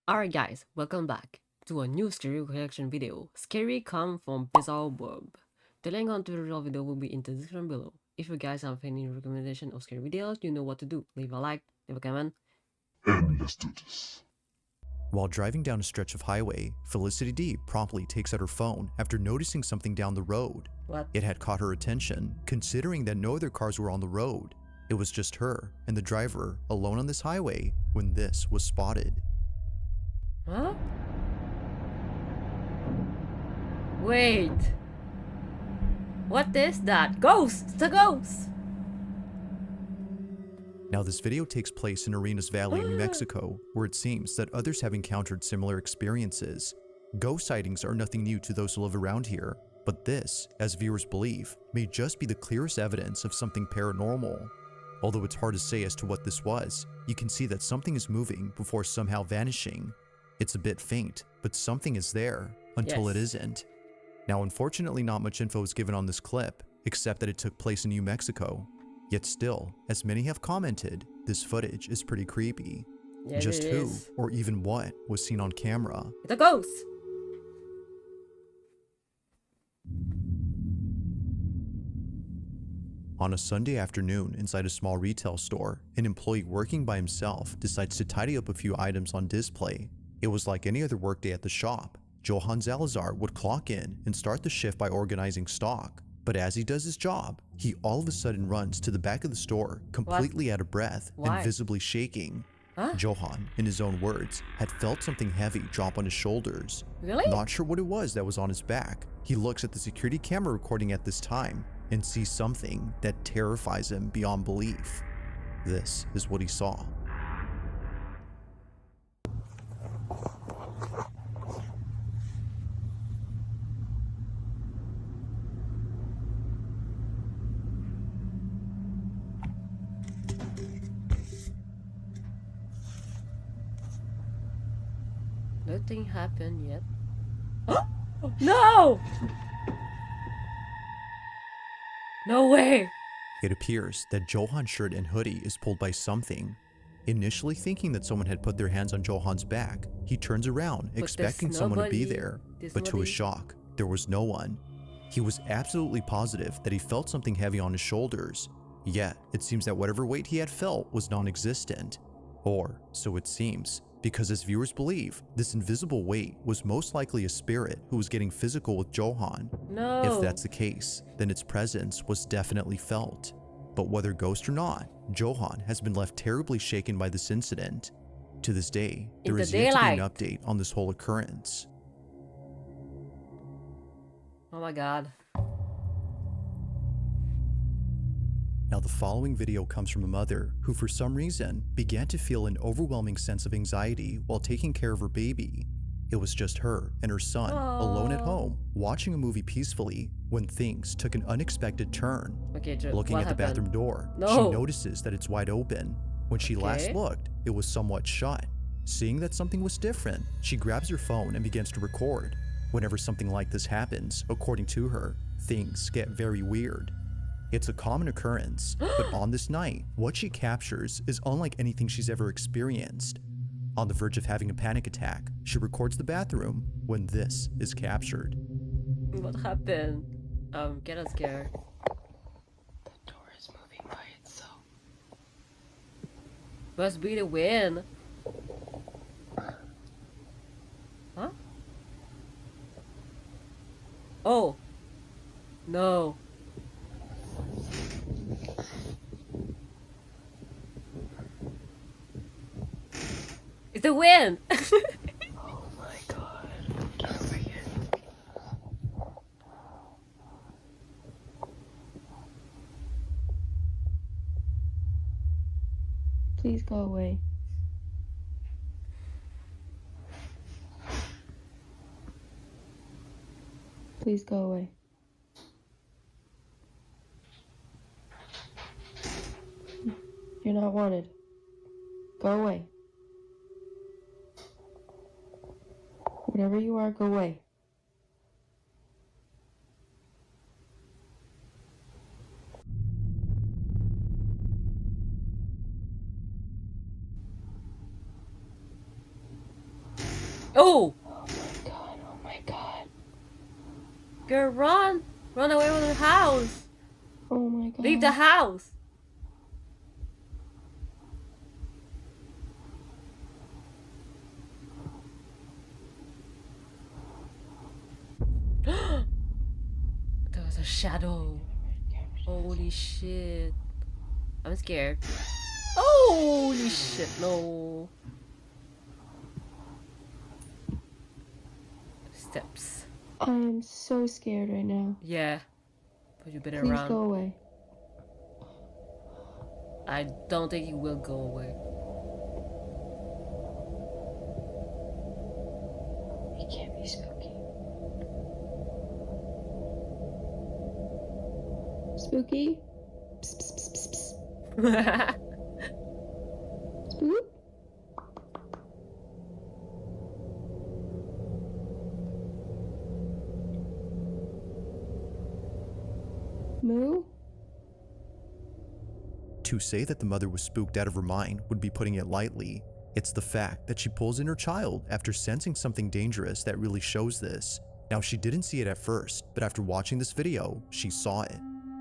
Alright guys, welcome back to a new scary reaction video. Scary come from Bizarre World. The link on tutorial video will be in the description below. If you guys have any recommendation of scary videos, you know what to do. Leave a like, leave a comment. And let's do this. While driving down a stretch of highway, Felicity D promptly takes out her phone after noticing something down the road. What? It had caught her attention, considering that no other cars were on the road. It was just her and the driver alone on this highway when this was spotted. Huh? Wait. What is that? Ghost! It's a ghost! Now this video takes place in Arenas Valley, New Mexico, where it seems that others have encountered similar experiences. Ghost sightings are nothing new to those who live around here, but this, as viewers believe, may just be the clearest evidence of something paranormal. Although it's hard to say as to what this was, you can see that something is moving before somehow vanishing. It's a bit faint, but something is there until it Yes. isn't. Now unfortunately not much info is given on this clip, except that it took place in New Mexico. Yet still, as many have commented, this footage is pretty creepy. Yes, Just it who, is. or even what, was seen on camera? It's a ghost! On a Sunday afternoon inside a small retail store, an employee working by himself decides to tidy up a few items on display. It was like any other workday at the shop. Johann Salazar would clock in and start the shift by organizing stock. But as he does his job, he all of a sudden runs to the back of the store, completely out of breath Why? and visibly shaking. Huh? Johann, in his own words, had felt something heavy drop on his shoulders. Really? Not sure what it was that was on his back. He looks at the security camera recording at this time and sees something that terrifies him beyond belief. This is what he saw. Nothing happened yet. No! No way! It appears that Johann's shirt and hoodie is pulled by something. Initially thinking that someone had put their hands on Johann's back, he turns around But expecting there's someone to be nobody. there, There's but to his nobody. shock, there was no one. He was absolutely positive that he felt something heavy on his shoulders, yet it seems that whatever weight he had felt was non-existent. Or so it seems, because as viewers believe, this invisible weight was most likely a spirit who was getting physical with Johann. No. If that's the case, then its presence was definitely felt. But whether ghost or not, Johann has been left terribly shaken by this incident. To this day, In there the is yet to be an daylight. update on this whole occurrence. Oh my god. Now the following video comes from a mother who for some reason began to feel an overwhelming sense of anxiety while taking care of her baby. It was just her and her son alone at Aww. home watching a movie peacefully when things took an unexpected turn. Okay, Looking what at the happened? bathroom door, No. she notices that it's wide open. When she last Okay. looked, it was somewhat shut. Seeing that something was different, she grabs her phone and begins to record. Whenever something like this happens, according to her, things get very weird. It's a common occurrence, but on this night, what she captures is unlike anything she's ever experienced. On the verge of having a panic attack, she records the bathroom when this is captured. What happened? Get us scared. The door is moving by itself. Must be the wind. Huh? Oh. No. It's the wind. Oh my god. Get over here. Please go away. Please go away. You're not wanted. Go away. Whatever you are, go away. Oh! Oh my god, oh my god. Girl, run! Run away from the house! Oh my god. Leave the house! There was a shadow. Holy shit. I'm scared. Holy shit, no. Steps. I'm so scared right now. Yeah. But you better Please run. go away. I don't think he will go away. It can't be spooky. Spooky? Psst, psst, psst, psst, psst. Spook? Moo? To say that the mother was spooked out of her mind would be putting it lightly. It's the fact that she pulls in her child after sensing something dangerous that really shows this. Now, she didn't see it at first, but after watching this video, she saw it.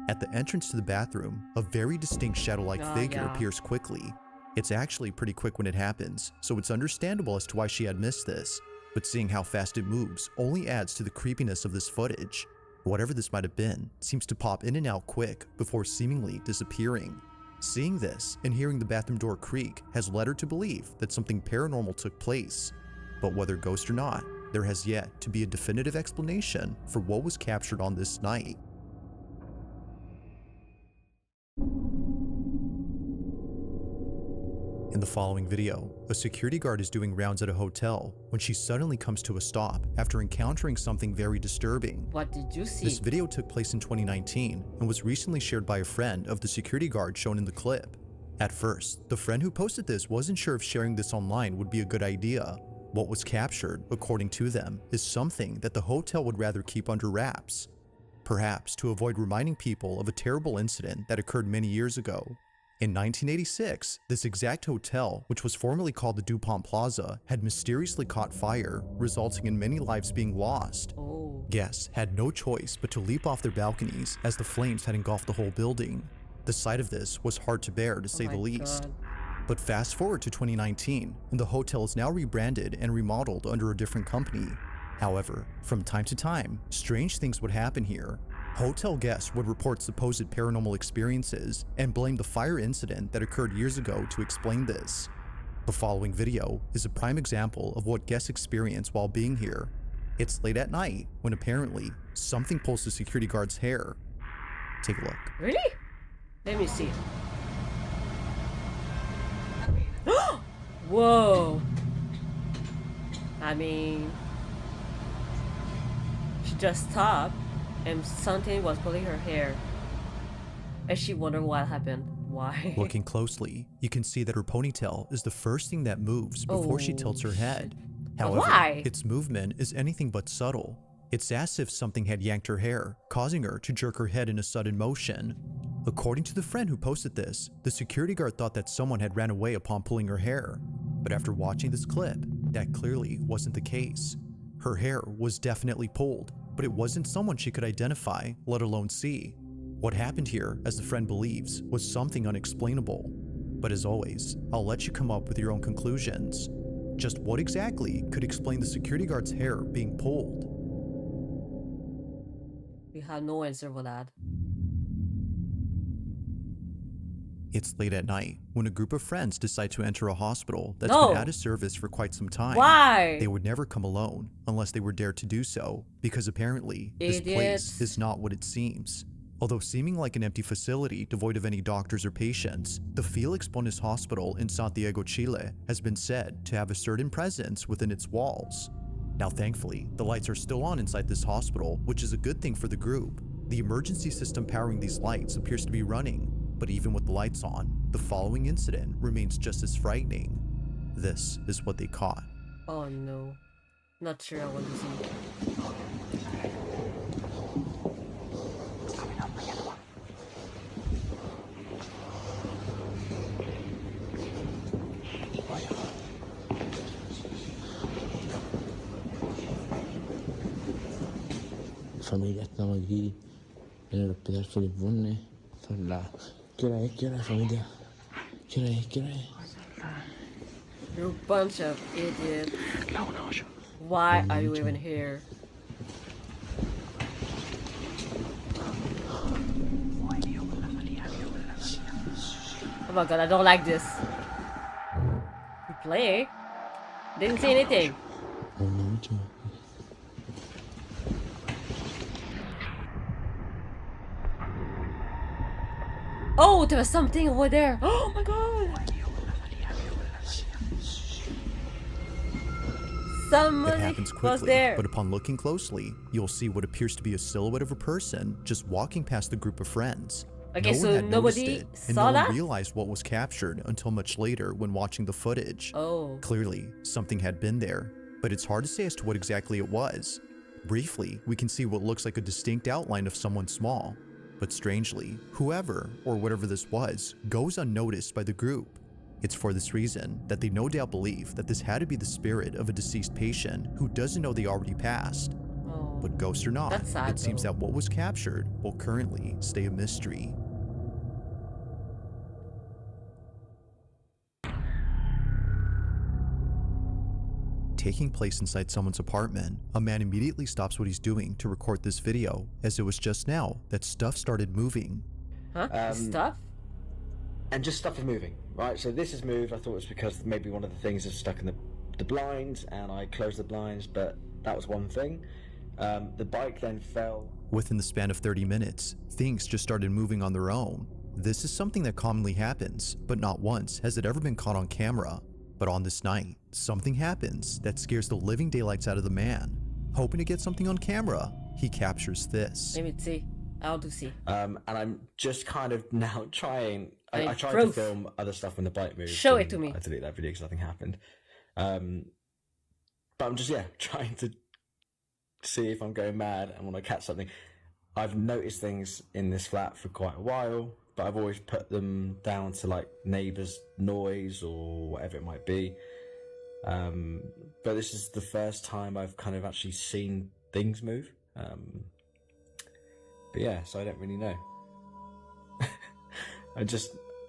At the entrance to the bathroom, a very distinct shadow-like figure yeah. appears quickly. It's actually pretty quick when it happens, so it's understandable as to why she had missed this. But seeing how fast it moves only adds to the creepiness of this footage. Whatever this might have been seems to pop in and out quick before seemingly disappearing. Seeing this and hearing the bathroom door creak has led her to believe that something paranormal took place. But whether ghost or not, there has yet to be a definitive explanation for what was captured on this night. In the following video, a security guard is doing rounds at a hotel when she suddenly comes to a stop after encountering something very disturbing. What did you see? This video took place in 2019 and was recently shared by a friend of the security guard shown in the clip. At first, the friend who posted this wasn't sure if sharing this online would be a good idea. What was captured, according to them, is something that the hotel would rather keep under wraps. Perhaps to avoid reminding people of a terrible incident that occurred many years ago. In 1986, this exact hotel, which was formerly called the DuPont Plaza, had mysteriously caught fire, resulting in many lives being lost. Oh. Guests had no choice but to leap off their balconies as the flames had engulfed the whole building. The sight of this was hard to bear, to say the least. God. But fast forward to 2019, and the hotel is now rebranded and remodeled under a different company. However, from time to time, strange things would happen here. Hotel guests would report supposed paranormal experiences and blame the fire incident that occurred years ago to explain this. The following video is a prime example of what guests experience while being here. It's late at night when apparently something pulls the security guard's hair. Take a look. Really? Let me see. Whoa. I mean, she just stopped and something was pulling her hair. And she wondered what happened. Why? Looking closely, you can see that her ponytail is the first thing that moves before she tilts her head. However, why? its movement is anything but subtle. It's as if something had yanked her hair, causing her to jerk her head in a sudden motion. According to the friend who posted this, the security guard thought that someone had ran away upon pulling her hair. But after watching this clip, that clearly wasn't the case. Her hair was definitely pulled, but it wasn't someone she could identify, let alone see. What happened here, as the friend believes, was something unexplainable. But as always, I'll let you come up with your own conclusions. Just what exactly could explain the security guard's hair being pulled? We have no answer for that. It's late at night when a group of friends decide to enter a hospital that's No. been out of service for quite some time. Why? They would never come alone unless they were dared to do so, because apparently this place Idiots. is not what it seems. Although seeming like an empty facility devoid of any doctors or patients, the Felix Bonis Hospital in Santiago, Chile has been said to have a certain presence within its walls. Now thankfully, the lights are still on inside this hospital, which is a good thing for the group. The emergency system powering these lights appears to be running, but even with the lights on, the following incident remains just as frightening. This is what they caught. Oh no. Not sure I want to see. familia estamos aquí en el hospital Felipe Burne. Son las... ¿Qué hora es, familia? ¿Qué hora es? You're a bunch of idiots. La 1:08. Why are you even here? Oh my god, I don't like this. You play? Didn't see anything. 1:08. Oh, there was something over there. Oh my god. It Somebody happens was quickly, there. but upon looking closely, you'll see what appears to be a silhouette of a person just walking past the group of friends. Okay, No so one had noticed nobody it, and saw no that? one realized what was captured until much later when watching the footage. Oh. Clearly, something had been there, but it's hard to say as to what exactly it was. Briefly, we can see what looks like a distinct outline of someone small, but strangely, whoever or whatever this was goes unnoticed by the group. It's for this reason that they no doubt believe that this had to be the spirit of a deceased patient who doesn't know they already passed. Oh. But ghost or not, That's sad, it seems though. that what was captured will currently stay a mystery. Taking place inside someone's apartment, a man immediately stops what he's doing to record this video, as it was just now that stuff started moving. Huh? Stuff? And just stuff is moving, right? So this has moved. I thought it was because maybe one of the things is stuck in the blinds, and I closed the blinds, but that was one thing. The bike then fell. Within the span of 30 minutes, things just started moving on their own. This is something that commonly happens, but not once has it ever been caught on camera. But on this night, something happens that scares the living daylights out of the man. Hoping to get something on camera, he captures this. Let me see. I'll do see. And I'm just kind of now trying. I tried to proof. film other stuff when the bike moved. Show it and to me. I deleted that video because nothing happened. But I'm just trying to see if I'm going mad and when I catch something. I've noticed things in this flat for quite a while, but I've always put them down to like neighbours' noise or whatever it might be. But this is the first time I've kind of actually seen things move. But yeah, so I don't really know. I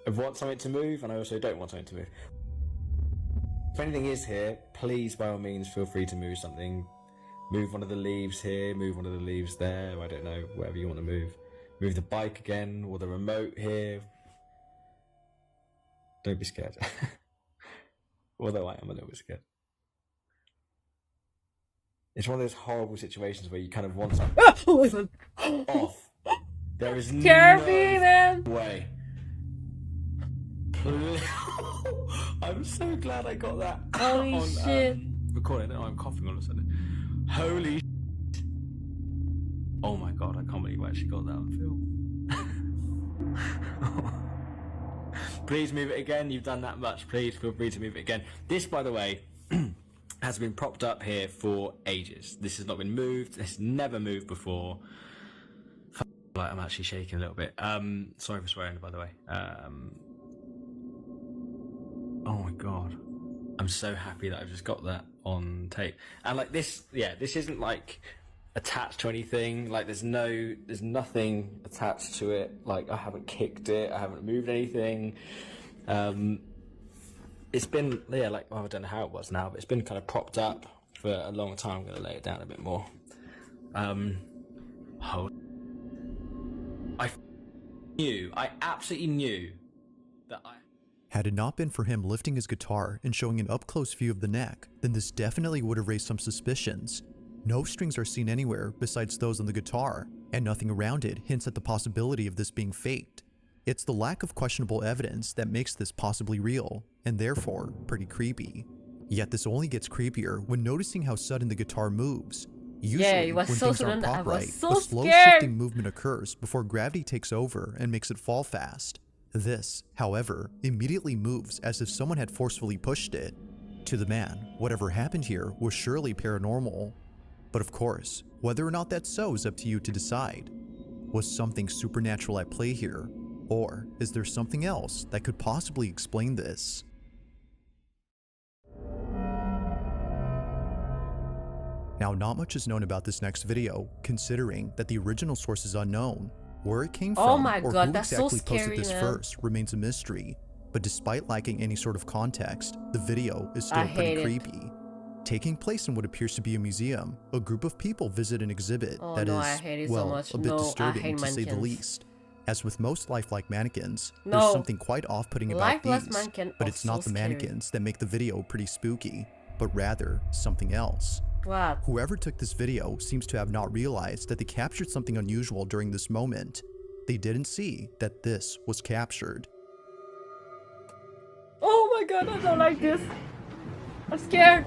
want something to move, and I also don't want something to move. If anything is here, please, by all means, feel free to move something. Move one of the leaves here, move one of the leaves there, I don't know, whatever you want to move. Move the bike again, or the remote here. Don't be scared. Although I am a little bit scared. It's one of those horrible situations where you kind of want something Oh my god. off. There is Carefully, no man. way. I'm so glad I got that Holy on shit. recording. Oh, I'm coughing all of a sudden. Holy oh my god, I can't believe I actually got that on film. Please move it again. You've done that much. Please feel free to move it again. This, by the way, has been propped up here for ages. This has not been moved. It's never moved before. Like, I'm actually shaking a little bit. Sorry for swearing, by the way. Oh my god, I'm so happy that I've just got that on tape. And like this, this isn't like attached to anything. Like there's nothing attached to it. Like I haven't kicked it, I haven't moved anything. It's been I don't know how it was now, but it's been kind of propped up for a long time. I'm gonna lay it down a bit more. I absolutely knew that Had it not been for him lifting his guitar and showing an up-close view of the neck, then this definitely would have raised some suspicions. No strings are seen anywhere besides those on the guitar, and nothing around it hints at the possibility of this being faked. It's the lack of questionable evidence that makes this possibly real, and therefore pretty creepy. Yet this only gets creepier when noticing how sudden the guitar moves. Usually, it was when so things aren't sudden, I pop was right, so a slow scared. shifting movement occurs before gravity takes over and makes it fall fast. This, however, immediately moves as if someone had forcefully pushed it. To the man, whatever happened here was surely paranormal. But of course, whether or not that's so is up to you to decide. Was something supernatural at play here? Or is there something else that could possibly explain this? Now, not much is known about this next video, considering that the original source is unknown. Where it came Oh from my or god, who that's so exactly scary, posted this man. first remains a mystery, but despite lacking any sort of context, the video is still I pretty hate it. creepy. Taking place in what appears to be a museum, a group of people visit an exhibit Oh that no, is, I hate it so well, much. a bit No, I disturbing hate to say the mannequins. least. As with most lifelike mannequins, No. there's something quite off-putting about Lifeless these, mannequin but are it's not so the scary. mannequins that make the video pretty spooky, but rather something else. What? Whoever took this video seems to have not realized that they captured something unusual during this moment. They didn't see that this was captured. Oh my god, I don't like this. I'm scared.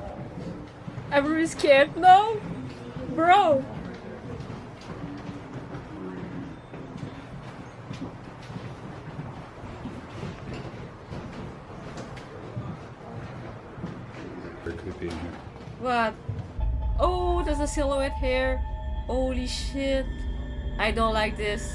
I'm really scared. No, bro. What? Oh, there's a silhouette here. Holy shit. I don't like this.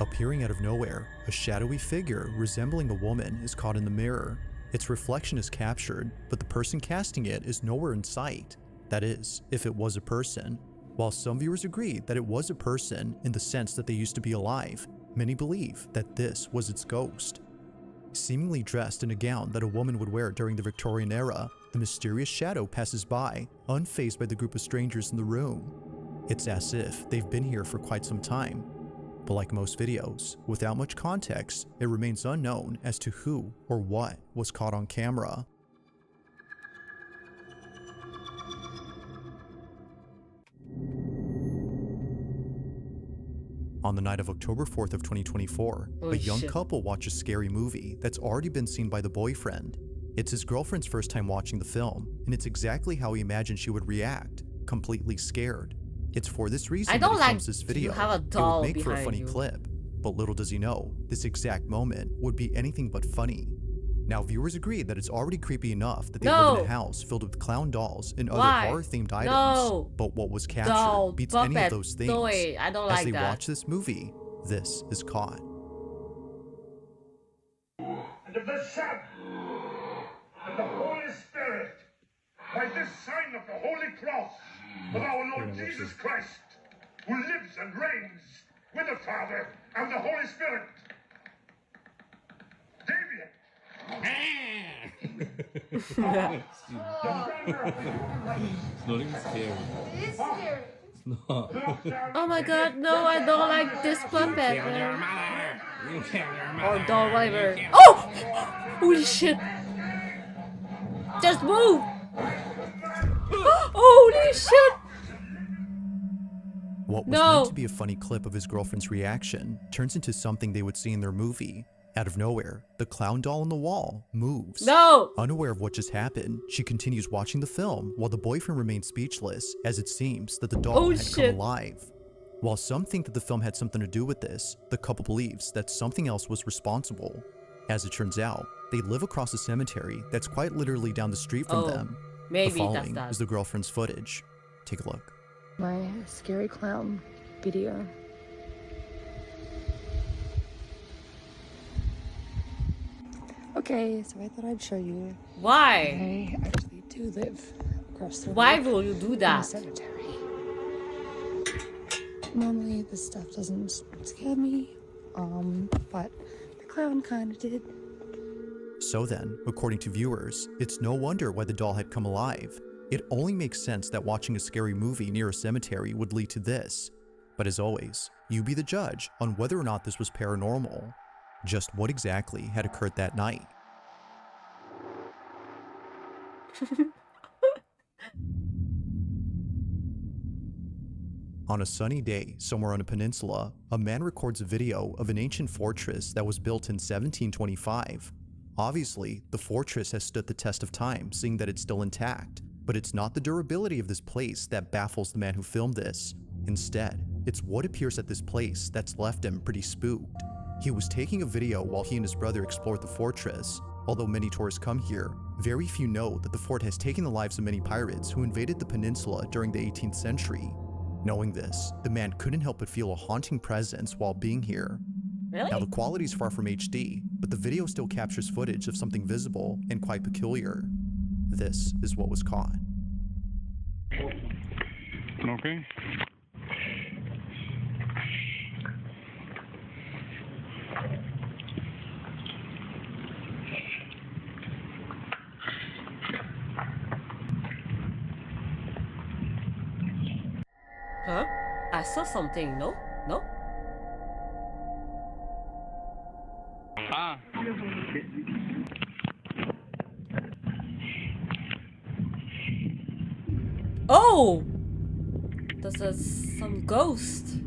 Appearing out of nowhere, a shadowy figure resembling a woman is caught in the mirror. Its reflection is captured, but the person casting it is nowhere in sight. That is, if it was a person. While some viewers agree that it was a person in the sense that they used to be alive, many believe that this was its ghost. Seemingly dressed in a gown that a woman would wear during the Victorian era, the mysterious shadow passes by, unfazed by the group of strangers in the room. It's as if they've been here for quite some time. But like most videos, without much context, it remains unknown as to who or what was caught on camera. On the night of October 4th of 2024, Holy a young shit. couple watches a scary movie that's already been seen by the boyfriend. It's his girlfriend's first time watching the film, and it's exactly how he imagined she would react, completely scared. It's for this reason I that don't he like films this video. you have a It doll would make for a behind funny you. clip, but little does he know, this exact moment would be anything but funny. Now, viewers agree that it's already creepy enough that they live in No. a house filled with clown dolls and other Why? horror-themed items. No. But what was captured Doll, beats any puppet, of those things. toy. I don't As like they that. watch this movie, this is caught. And of the Son, and the Holy Spirit, by this sign of the Holy Cross of our Lord Jesus Christ, who lives and reigns with the Father and the Holy Spirit. It's not even scary. It's scary. It's not. Oh my god, no, I don't like this puppet, man. Or doll, whatever. Oh! Holy shit! Just move! Holy shit! What was No. meant to be a funny clip of his girlfriend's reaction turns into something they would see in their movie. Out of nowhere, the clown doll on the wall moves. No! Unaware of what just happened, she continues watching the film while the boyfriend remains speechless, as it seems that the doll Oh, had shit. come alive. While some think that the film had something to do with this, the couple believes that something else was responsible. As it turns out, they live across a cemetery that's quite literally down the street from Oh, them. maybe the that's following that. is the girlfriend's footage. Take a look. My scary clown video. Okay, so I thought I'd show you. Why? I actually do live across the Why road will you do from a that? cemetery. Normally this stuff doesn't scare me, but the clown kind of did. So then, according to viewers, it's no wonder why the doll had come alive. It only makes sense that watching a scary movie near a cemetery would lead to this. But as always, you be the judge on whether or not this was paranormal. Just what exactly had occurred that night? On a sunny day, somewhere on a peninsula, a man records a video of an ancient fortress that was built in 1725. Obviously, the fortress has stood the test of time, seeing that it's still intact. But it's not the durability of this place that baffles the man who filmed this. Instead, it's what appears at this place that's left him pretty spooked. He was taking a video while he and his brother explored the fortress. Although many tourists come here, very few know that the fort has taken the lives of many pirates who invaded the peninsula during the 18th century. Knowing this, the man couldn't help but feel a haunting presence while being here. Now, Really? the quality is far from HD, but the video still captures footage of something visible and quite peculiar. This is what was caught. Okay. Huh? I saw something, no? No? Ah. Oh! There's some ghost.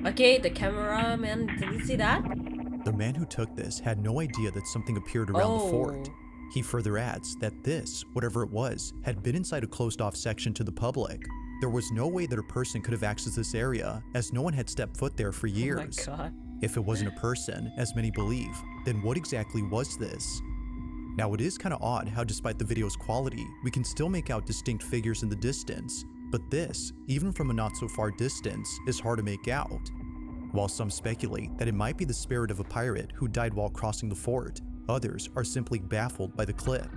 Okay, the cameraman, did you see that? The man who took this had no idea that something appeared around the fort. Oh. He further adds that this, whatever it was, had been inside a closed-off section to the public. There was no way that a person could have accessed this area, as no one had stepped foot there for years. Oh my god. If it wasn't a person, as many believe, then what exactly was this? Now it is kind of odd how despite the video's quality, we can still make out distinct figures in the distance, but this, even from a not so far distance, is hard to make out. While some speculate that it might be the spirit of a pirate who died while crossing the fort, others are simply baffled by the clip.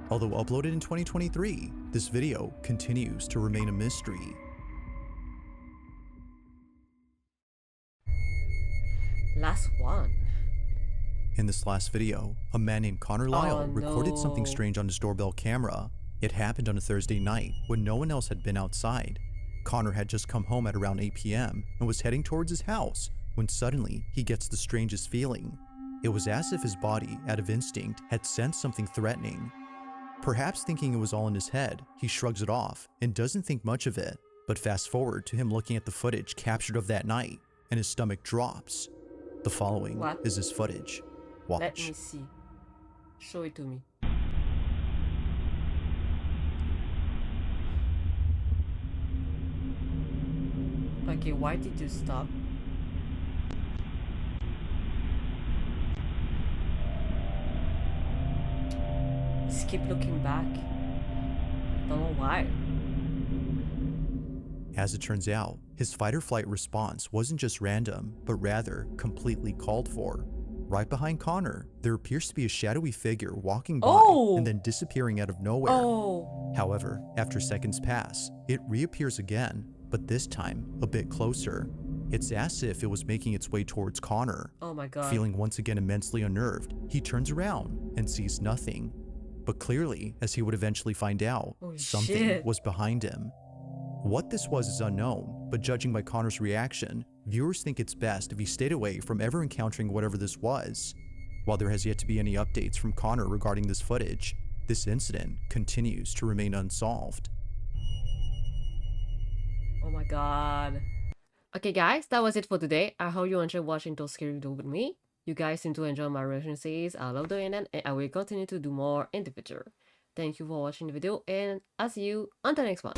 Although uploaded in 2023, this video continues to remain a mystery. Last one. In this last video, a man named Connor Lyle recorded something no. strange on his doorbell camera. It happened on a Thursday night when no one else had been outside. Connor had just come home at around 8 p.m. and was heading towards his house when suddenly he gets the strangest feeling. It was as if his body, out of instinct, had sensed something threatening. Perhaps thinking it was all in his head, he shrugs it off and doesn't think much of it. But fast forward to him looking at the footage captured of that night, and his stomach drops. The following is his footage. Watch. Let me see. Show it to me. Okay, why did you stop? Just keep looking back. Don't know why. As it turns out, his fight or flight response wasn't just random, but rather completely called for. Right behind Connor, there appears to be a shadowy figure walking by and then disappearing out of nowhere. However, after seconds pass, it reappears again, but this time a bit closer. It's as if it was making its way towards Connor. Oh my god. Feeling once again immensely unnerved, he turns around and sees nothing. But clearly, as he would eventually find out, something was behind him. What this was is unknown, but judging by Connor's reaction, viewers think it's best if he stayed away from ever encountering whatever this was. While there has yet to be any updates from Connor regarding this footage, this incident continues to remain unsolved. Oh my god. Okay guys, that was it for today. I hope you enjoyed watching those scary videos with me. You guys seem to enjoy my reaction series. I love doing it and I will continue to do more in the future. Thank you for watching the video and I'll see you on the next one.